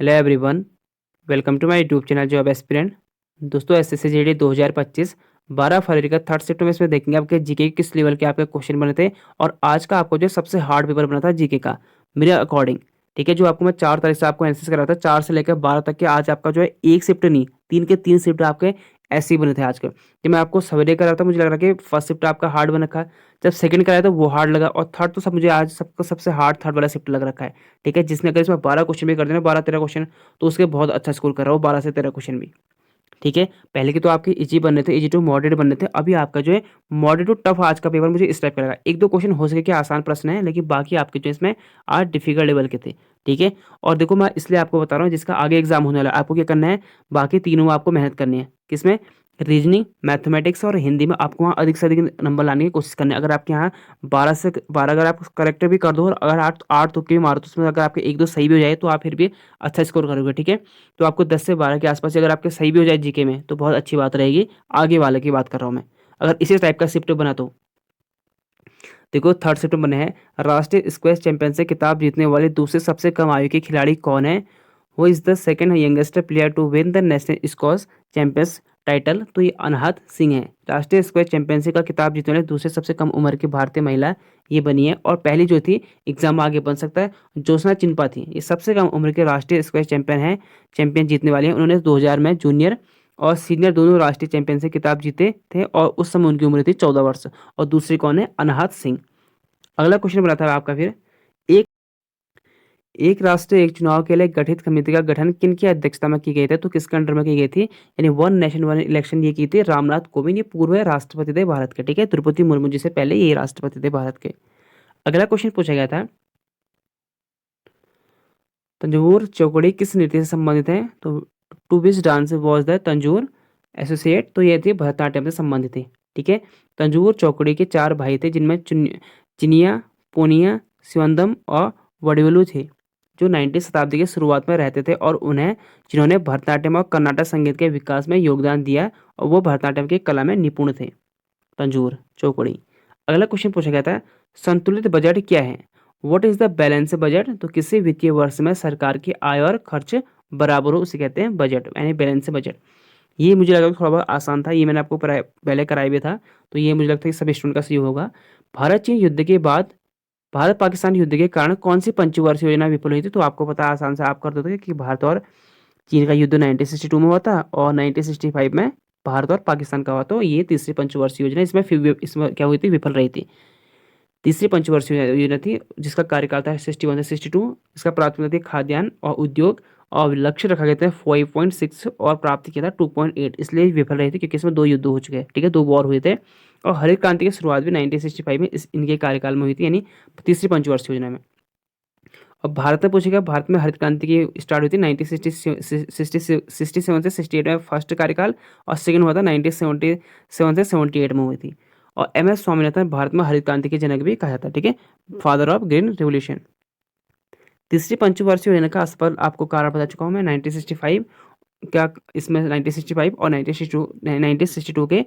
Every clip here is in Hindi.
Hello everyone, welcome to my YouTube channel job aspirant. दोस्तों एसएससी जीडी 2025 12 फरवरी का थर्ड शिफ्ट में इसमें देखेंगे आपके जीके किस लेवल के आपके क्वेश्चन बने थे। और आज का आपको जो सबसे हार्ड पेपर बना था जीके का मेरे अकॉर्डिंग। ठीक है, जो आपको मैं 4 तारीख से आपको एनालिसिस करा था, 4 से लेकर 12 तक के। आज आपका जो है एक शिफ्ट नहीं, 3 के 3 शिफ्ट आपके ऐसे ही बने थे आज के। जब मैं आपको सवेरे करा था मुझे लग रहा कि फर्स्ट शिफ्ट आपका हार्ड बन रखा है, जब सेकंड कराया तो वो हार्ड लगा, और थर्ड तो सब मुझे आज सबको सबसे हार्ड थर्ड वाला शिफ्ट लग रखा है। ठीक है, जिसने अगर इसमें 12 क्वेश्चन भी कर देना, 12-13 क्वेश्चन, तो उसके बहुत अच्छा स्कोर कर रहा हो 12 से 13 क्वेश्चन भी। ठीक है, पहले के तो आपके इजी बनने थे, इजी टू मॉडरेट बनने थे। अभी आपका जो है मॉडरेट टू टफ आज का पेपर मुझे इस टाइप का लगा। एक दो क्वेश्चन हो सके कि आसान प्रश्न है, लेकिन बाकी आपके जो इसमें आज डिफिकल्ट लेवल के थे। ठीक है, और देखो मैं इसलिए आपको बता रहा हूँ जिसका आगे एग्जाम होने वाला है, आपको क्या करना है, बाकी तीनों में आपको मेहनत करनी है। किसमें? रीजनिंग, मैथमेटिक्स और हिंदी में आपको वहाँ अधिक से अधिक नंबर लाने की कोशिश करनी है। अगर आपके यहाँ 12 से 12 अगर आप करेक्ट भी कर दो, और अगर आठ आठ तुक्के भी मारो, तो उसमें अगर आपके एक दो सही भी हो जाए तो आप फिर भी अच्छा स्कोर करोगे। ठीक है, तो आपको 10 से 12 के आसपास अगर आपके सही भी हो जाए जीके में तो बहुत अच्छी बात रहेगी। आगे वाले की बात कर रहा हूँ मैं, अगर इसी टाइप का शिफ्ट बना तो। देखो थर्ड शिफ्ट बने हैं, राष्ट्रीय स्क्वैश चैंपियन से खिताब जीतने वाले दूसरे सबसे कम आयु के खिलाड़ी कौन है? Who is the second youngest player to win the national squash champions title. तो ये अनहद सिंह है। राष्ट्रीय स्क्वैश चैंपियनशिप का खिताब जीतने वाले दूसरे सबसे कम उम्र की भारतीय महिला ये बनी है। और पहली जो थी, एग्जाम आगे बन सकता है, ज्योत्सना चिन्पा थी। ये सबसे कम उम्र के राष्ट्रीय स्क्वैश चैंपियन जीतने वाली हैं। उन्होंने 2000 में जूनियर और सीनियर दोनों राष्ट्रीय चैंपियनशिप खिताब जीते थे, और उस समय उनकी उम्र थी 14 वर्ष। और दूसरी कौन है? अनहद सिंह। अगला क्वेश्चन बना था आपका फिर, एक एक राष्ट्र एक चुनाव के लिए गठित समिति का गठन किन की अध्यक्षता में की गई थी? तो किसके अंडर में की गई थी? यानी वन नेशन वन इलेक्शन ये की थी रामनाथ कोविंद। ये पूर्व राष्ट्रपति थे भारत के। ठीक है, द्रौपदी मुर्मू जी से पहले ये राष्ट्रपति थे भारत के। अगला क्वेश्चन पूछा गया था, तंजूर चौकड़ी किस नृत्य से संबंधित है? तो to which dance was the Tanjore associate? तो ये थी भरतनाट्यम से संबंधित थी। ठीक है, तंजूर चौकड़ी के 4 भाई थे, जिनमें चिनिया, पूनिया, शिवंदम और वडिवलु थे, जो 19वीं शताब्दी की शुरुआत में रहते थे, और उन्हें जिन्होंने भरतनाट्यम और कर्नाटक संगीत के विकास में योगदान दिया, और वो भरतनाट्यम की कला में निपुण थे, तंजूर चौकड़ी। अगला क्वेश्चन पूछा गया था, संतुलित बजट क्या है? What is the balance budget? तो किसी वित्तीय वर्ष में सरकार की आय और खर्च बराबर हो उसे कहते हैं बजट, यानी बैलेंस बजट। ये मुझे लगा थोड़ा बहुत आसान था, ये मैंने आपको पहले कराया भी था, तो ये मुझे लगता है कि सभी स्टूडेंट का सही होगा। भारत चीन युद्ध के बाद, भारत पाकिस्तान युद्ध के कारण कौन सी पंचवर्षीय योजना विफल हुई थी? तो आपको पता है, आसान से आप कर दोगे कि भारत और चीन का युद्ध 1962 में हुआ था, और 1965 में भारत और पाकिस्तान का हुआ। तो ये तीसरी पंचवर्षीय योजना, इसमें क्या हुई थी? विफल रही थी। तीसरी पंचवर्षीय योजना थी, जिसका कार्यकाल था 61 से 62। इसका प्राथमिकता थी खाद्यान्न और उद्योग, और लक्ष्य रखा गया था 5.6, और प्राप्ति किया था 2.8। इसलिए विफल रही थी क्योंकि इसमें 2 युद्ध हो चुके हैं। ठीक है, 2 वॉर हुए थे। और हरित क्रांति की शुरुआत भी 1965 में इनके कार्यकाल में हुई थी, यानी तीसरी पंचवर्षीय योजना में। अब भारत में पूछेगा, भारत में हरित क्रांति की स्टार्ट हुई थी 1967 से 68 में फर्स्ट कार्यकाल, और सेकंड हुआ था 1977 से 78 में हुई थी। और MS स्वामीनाथन भारत में हरित क्रांति के जनक भी कहा जाता है। ठीक है, फादर ऑफ ग्रीन रेवोल्यूशन। तीसरी पंचवर्षीय योजना का असफल आपको कारण बता चुका हूँ मैं, 1965 क्या, इसमें 1965 और 1962 के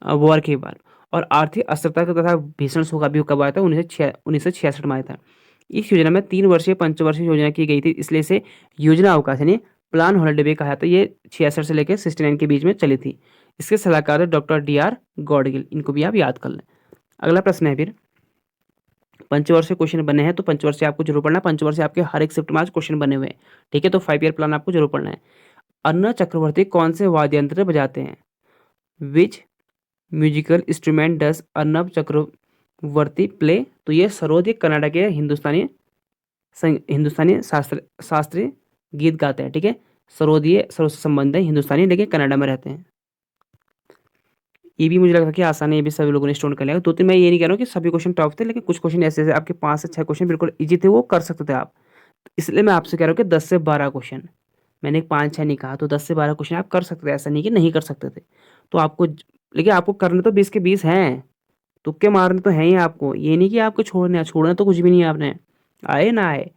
वॉर के बाद। और आर्थिक अस्थिरता तथा भीषण सूखा भी कब आया था? 1966 में आया था। इस योजना में 3 वर्षीय पंचवर्षीय योजना की गई थी, इसलिए इसे योजना अवकाश यानी प्लान हॉलिडे भी कहा था। ये 66 से लेकर 69 के बीच में चली थी। इसके सलाहकार थे डॉक्टर DR गॉडगिल, इनको भी आप याद कर लें। अगला प्रश्न है फिर, पंचवर्षीय क्वेश्चन बने हैं, तो पंचवर्षीय आपको जरूर पढ़ना है। पंचवर्षीय आपके हर एक शिफ्ट में आज क्वेश्चन बने हुए हैं। ठीक है, तो 5 ईयर प्लान आपको जरूर पढ़ना है। अर्णव चक्रवर्ती कौन से वाद्य यंत्र बजाते हैं? Which musical instrument does Arnav Chakraborty play? तो ये सरोद, ये कनाडा के हिंदुस्तानी शास्त्रीय गीत गाते हैं। ठीक है, सरोद ये सरोद से संबंध है, हिंदुस्तानी, लेकिन कनाडा में रहते हैं। ये भी मुझे लगा कि आसान है, ये भी सभी लोगों ने स्टोन कर लिया। 2-3 मैं ये नहीं कह रहा हूँ कि सभी क्वेश्चन टफ थे, लेकिन कुछ क्वेश्चन ऐसे ऐसे आपके 5 से 6 क्वेश्चन बिल्कुल इजी थे, वो कर सकते थे आप। इसलिए मैं आपसे कह रहा हूँ कि 10 से 12 क्वेश्चन, मैंने 5-6 नहीं कहा, तो 10 से 12 क्वेश्चन आप कर सकते थे, ऐसा नहीं कि नहीं कर सकते थे। तो आपको, लेकिन आपको करने तो 20 के 20 हैं, तुक्के मारने तो हैं ही आपको। ये नहीं कि आपको छोड़ना तो कुछ भी नहीं है आपने, आए ना आए।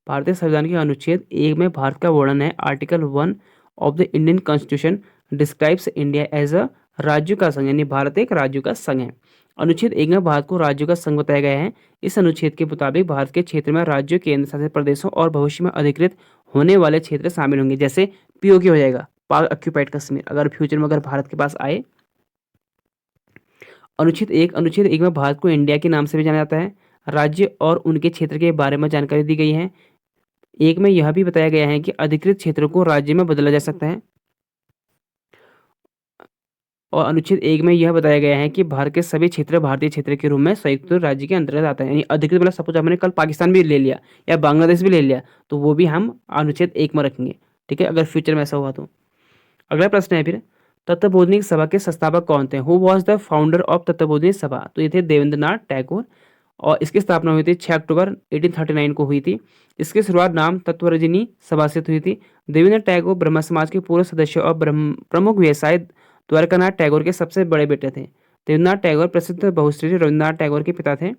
भारतीय संविधान के अनुच्छेद 1 में भारत का वर्णन है। Article 1 of the Indian constitution describes India as a राज्य का संघ, यानी भारत एक राज्य का संघ है। अनुच्छेद 1 में भारत को राज्यों का संघ बताया गया है। इस अनुच्छेद के मुताबिक भारत के क्षेत्र में राज्यों, केंद्र शासित प्रदेशों और भविष्य में अधिकृत होने वाले क्षेत्र शामिल होंगे। जैसे पीओके हो जाएगा, पाक ऑक्यूपाइड कश्मीर, अगर फ्यूचर में अगर भारत के पास आए। अनुच्छेद 1 में भारत को इंडिया के नाम से भी जाना जाता है। राज्य और उनके क्षेत्र के बारे में जानकारी दी गई है। एक में यह भी बताया गया है कि अधिकृत क्षेत्रों को राज्य में बदला जा सकता है। और अनुच्छेद 1 में यह बताया गया है कि भारत के सभी क्षेत्र भारतीय क्षेत्र के रूप में संयुक्त राज्य के अंतर्गत आते हैं। यानी अधिकृत मतलब सपोज हमने कल पाकिस्तान भी ले लिया या बांग्लादेश भी ले लिया, तो वो भी हम अनुच्छेद 1 में रखेंगे। ठीक है, अगर फ्यूचर में ऐसा हुआ तो। अगला प्रश्न है फिर, तत्वबोधिनी सभा के संस्थापक कौन थे? Who was the founder of Tattvabodhini सभा? तो ये थे देवेंद्रनाथ टैगोर, और इसकी स्थापना हुई थी 6 अक्टूबर 1839 को हुई थी। इसकी शुरुआत नाम तत्वरजनी सभा से हुई थी। देवेंद्र टैगोर ब्रह्म समाज के पूर्व सदस्य और प्रमुख व्यवसाय द्वारकानाथ टैगोर के सबसे बड़े बेटे थे। देवेंद्रनाथ टैगोर प्रसिद्ध बहुश्री रविन्द्रनाथ टैगोर के पिता थे।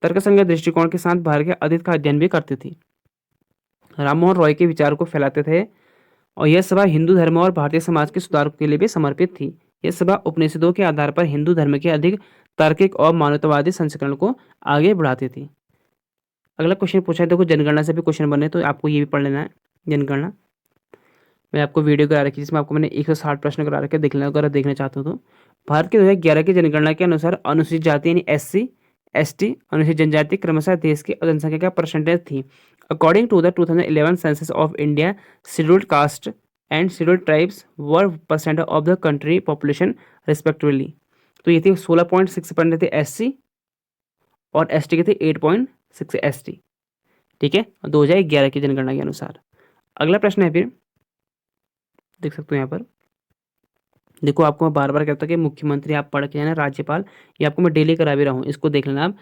तर्कसंगत दृष्टिकोण के साथ भारत के अतीत का अध्ययन भी करते थे। राममोहन रॉय के विचार को फैलाते थे, और यह सभा हिंदू धर्म और भारतीय समाज के सुधार के लिए भी समर्पित थी। यह सभा उपनिषदों के आधार पर हिंदू धर्म के अधिक तार्किक और मानवतावादी संस्करण को आगे बढ़ाती थी। अगला क्वेश्चन पूछा है, देखो जनगणना से भी क्वेश्चन बने, तो आपको ये भी पढ़ लेना है। जनगणना मैं आपको वीडियो करा रखी, जिसमें आपको मैंने 160 प्रश्न करा रखे, देख लेना अगर देखना चाहते हो तो। भारत के 2011 की जनगणना के अनुसार अनुसूचित जाति यानी SC ST अनुसूचित जनजाति क्रमशः देश की जनसंख्या का परसेंटेज थी। According to the 2011 census of India, scheduled caste and scheduled tribes were percent of the country population respectively. तो ये थी 16.6% थे SC, और ST के थे 8.6 ST। ठीक है, 2011 की जनगणना के अनुसार। अगला प्रश्न है फिर, देख सकते हो यहाँ पर। देखो आपको मैं बार बार कहता हूँ कि मुख्यमंत्री आप पढ़ के है ना, राज्यपाल, ये आपको मैं डेली करा भी रहा हूँ, इसको देख लेना आप।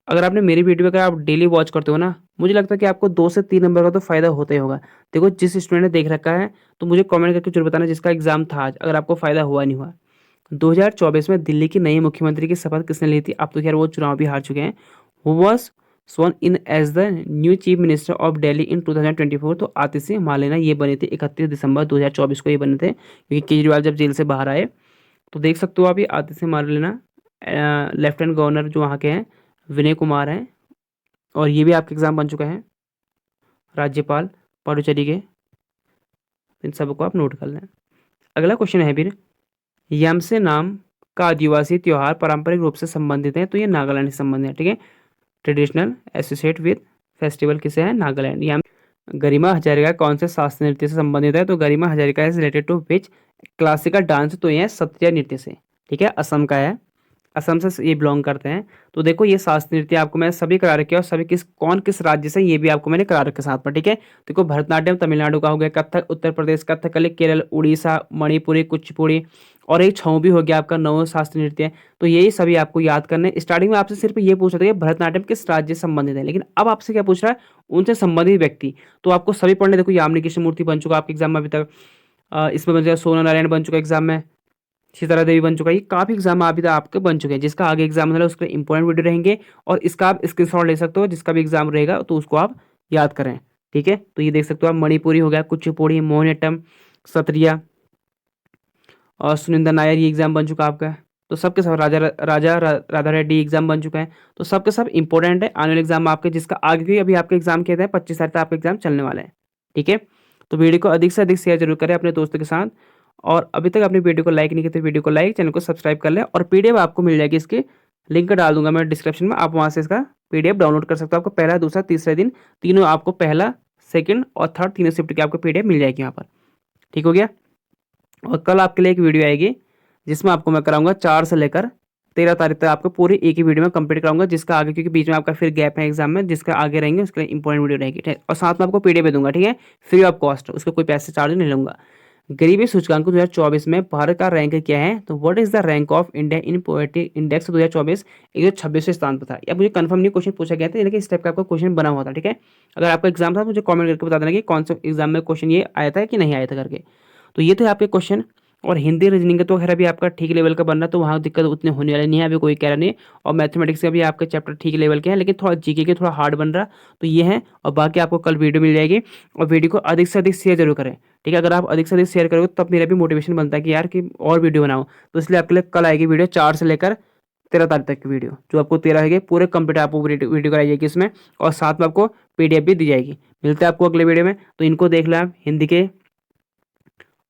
अगर आपने मेरी वीडियो अगर आप डेली वॉच करते हो ना, मुझे लगता है कि आपको 2 से 3 नंबर का तो फायदा होता ही होगा। देखो जिस स्टूडेंट ने देख रखा है तो मुझे कमेंट करके जरूर बताना जिसका एग्जाम था आज, अगर आपको फायदा हुआ नहीं हुआ। 2024 में दिल्ली की नई मुख्यमंत्री की शपथ किसने ली थी? अब तो खैर वो चुनाव भी हार चुके हैं। Who was sworn in as the new chief minister of Delhi in 2024? तो आतिशी मालेना ये बने थे 31 दिसंबर 2024 को ये बने थे, क्योंकि केजरीवाल जब जेल से बाहर आए। तो देख सकते हो आप, ये आतिशी मालेना लेफ्टिनेंट गवर्नर जो वहाँ के हैं विनय कुमार हैं, और ये भी आपका एग्जाम बन चुका है। राज्यपाल पुडुचेरी के, इन सबको आप नोट कर लें। अगला क्वेश्चन है फिर, यमसे नाम का आदिवासी त्योहार पारंपरिक रूप से संबंधित है? तो ये नागालैंड से संबंधित है। ठीक है, ट्रेडिशनल एसोसिएट विद फेस्टिवल किसे है? नागालैंड। या गरिमा हजारिका कौन से शास्त्रीय नृत्य से संबंधित है? तो Garima Hazarika is related to which classical dance? तो ये है सत्रिया नृत्य से। ठीक है, असम का है, असम से ये बिलोंग करते हैं। तो देखो ये शास्त्रीय नृत्य आपको मैं सभी करा रखे, और सभी कौन किस राज्य से, ये भी आपको मैंने करा रखे साथ में। ठीक है, देखो भरतनाट्यम तमिलनाडु का हो गया, कथक उत्तर प्रदेश, कथकली केरल, उड़ीसा, मणिपुरी, कुचिपुड़ी, और एक छऊ भी हो गया आपका नव शास्त्रीय नृत्य। तो यही सभी आपको याद करने। स्टार्टिंग में आपसे सिर्फ ये पूछ रहा था कि भरतनाट्यम किस राज्य से संबंधित है, लेकिन अब आपसे क्या पूछ रहा है? उनसे संबंधित व्यक्ति। तो आपको सभी पढ़ने, देखो यामिनी कृष्णमूर्ति बन चुका आपके एग्जाम में अभी तक, इसमें बन चुका सोना नारायण बन चुका एग्जाम में, सीतारा देवी बन चुका है। ये काफी एग्जाम अभी तक आपके बन चुके हैं। जिसका आगे एग्जाम होगा उसके इंपॉर्टेंट वीडियो रहेंगे, और इसका आप स्क्रीनशॉट ले सकते हो, जिसका भी एग्जाम रहेगा तो उसको आप याद करें। ठीक है, तो ये देख सकते हो आप, मणिपुरी हो गया, कुचिपुड़ी, मोहिनीअट्टम, सत्रिया, और सुनिंदर नायर, ये एग्जाम बन चुका आपका। तो सबके सब राधा रेड्डी एग्जाम बन चुका है। तो सबके सब इंपॉर्टेंट है आने वाले एग्जाम आपके, जिसका आगे भी अभी आपके एग्जाम किए थे 25 तारीख तक आपका एग्जाम चलने वाला है। ठीक है, तो वीडियो को अधिक से अधिक शेयर जरूर करें अपने दोस्तों के साथ, और अभी तक अपनी वीडियो को लाइक नहीं किया तो वीडियो को लाइक, चैनल को सब्सक्राइब कर लें। और PDF आपको मिल जाएगी, इसकी लिंक डाल दूंगा मैं डिस्क्रिप्शन में, आप वहाँ से इसका PDF डाउनलोड कर सकते हो। आपको पहला, दूसरा, तीसरे दिन तीनों आपको, पहला, सेकंड और थर्ड तीनों शिफ्ट की आपको PDF मिल जाएगी यहाँ पर। ठीक हो गया, और कल आपके लिए एक वीडियो आएगी जिसमें आपको मैं कराऊंगा 4 से लेकर 13 तारीख तक आपको पूरी एक ही वीडियो में कंप्लीट कराऊंगा, जिसका आगे, क्योंकि बीच में आपका फिर गैप है एग्जाम में, जिसका आगे रहेंगे उसके लिए इंपॉर्टेंट वीडियो रहेगी। ठीक है, और साथ में आपको PDF भी दूंगा। ठीक है, फ्री ऑफ कॉस्ट, उसका कोई पैसे चार्ज नहीं लूंगा। गरीबी सूचकांक 2024 में भारत का रैंक क्या है? तो what is the rank of India in poverty index 2024? 126वें स्थान पर था। या मुझे कंफर्म नहीं क्वेश्चन पूछा गया था, लेकिन इस टाइप का आपका क्वेश्चन बना हुआ था। ठीक है, अगर आपका एग्जाम था मुझे कमेंट करके बता देना कि कौन सा एग्जाम में क्वेश्चन ये आया था कि नहीं आया था करके। तो ये थे आपके क्वेश्चन। और हिंदी रीजनिंग का तो खैर अभी आपका ठीक लेवल का बन रहा है, तो वहाँ दिक्कत उतनी होने वाली नहीं है, अभी कोई कह रहा नहीं। और मैथमेटिक्स का भी आपके चैप्टर ठीक लेवल के हैं, लेकिन थोड़ा जीके के थोड़ा हार्ड बन रहा, तो ये है। और बाकी आपको कल वीडियो मिल जाएगी, और वीडियो को अधिक से अधिक शेयर जरूर करें। ठीक है, अगर आप अधिक से अधिक शेयर करोगे तब मेरा भी मोटिवेशन बनता है कि यार कि और वीडियो बनाओ। तो इसलिए आपके लिए कल आएगी वीडियो 4 से लेकर 13 तारीख तक की वीडियो, जो आपको 13 है पूरे कंप्लीट आपको वीडियो कराई जाएगी इसमें, और साथ में आपको पीडीएफ भी दी जाएगी। मिलते हैं आपको अगले वीडियो में, तो इनको देख लो आप हिंदी के,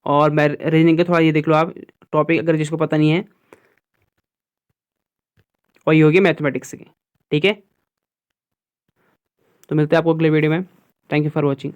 और मैं रीजनिंग के थोड़ा ये देख लो आप टॉपिक, अगर जिसको पता नहीं है, और ये हो गया मैथमेटिक्स की। ठीक है, तो मिलते हैं आपको अगले वीडियो में। Thank you for watching.